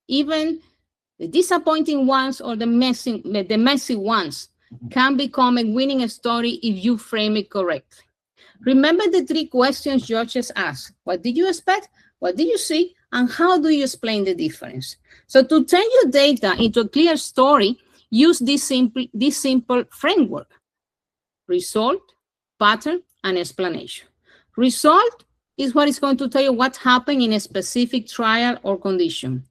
even the disappointing ones or the messy ones can become a winning story if you frame it correctly. Remember the 3 questions judges ask. What did you expect? What did you see? And how do you explain the difference? So to turn your data into a clear story, use this simple framework: result, pattern, and explanation. Result is what is going to tell you what happened in a specific trial or condition.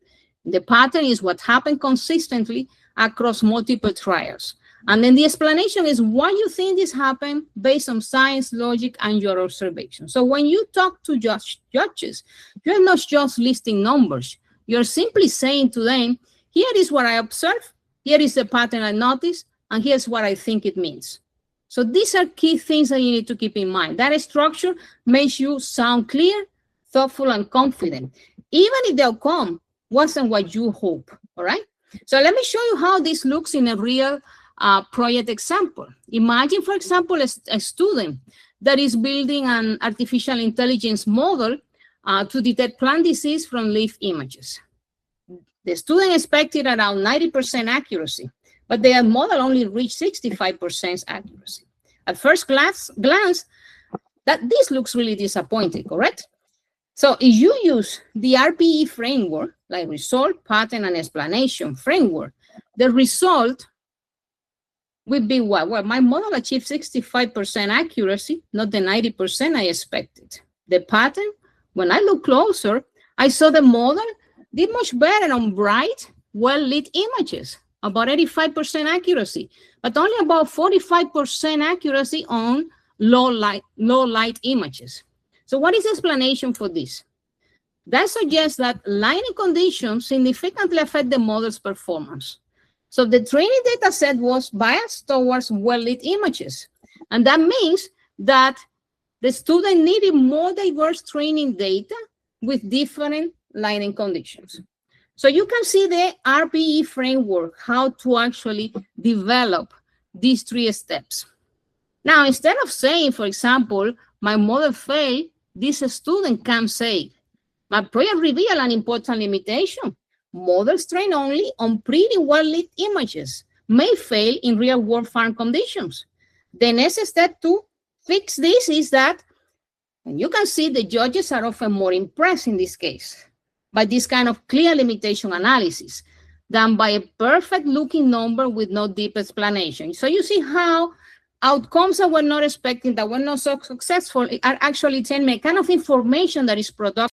The pattern is what happened consistently across multiple trials. And then the explanation is why you think this happened based on science, logic, and your observation. So when you talk to judges, you're not just listing numbers. You're simply saying to them, here is what I observed, here is the pattern I noticed, and here's what I think it means. So these are key things that you need to keep in mind. That structure makes you sound clear, thoughtful, and confident, even if the outcome wasn't what you hope, all right? So let me show you how this looks in a real project example. Imagine, for example, a student that is building an artificial intelligence model to detect plant disease from leaf images. The student expected around 90% accuracy, but their model only reached 65% accuracy. At first glance, this looks really disappointing, correct? So if you use the RPE framework, like result, pattern, and explanation framework, the result would be what? Well, my model achieved 65% accuracy, not the 90% I expected. The pattern, when I look closer, I saw the model did much better on bright, well-lit images, about 85% accuracy, but only about 45% accuracy on low light images. So what is the explanation for this? That suggests that lighting conditions significantly affect the model's performance. So the training data set was biased towards well-lit images. And that means that the student needed more diverse training data with different lighting conditions. So you can see the RPE framework, how to actually develop these 3 steps. Now, instead of saying, for example, my model failed, this student can say, my project revealed an important limitation. Models trained only on pretty well-lit images may fail in real-world farm conditions. The next step to fix this is that, and you can see the judges are often more impressed in this case by this kind of clear limitation analysis than by a perfect-looking number with no deep explanation. So you see how outcomes that we're not expecting, that were not so successful, are actually telling me a kind of information that is productive.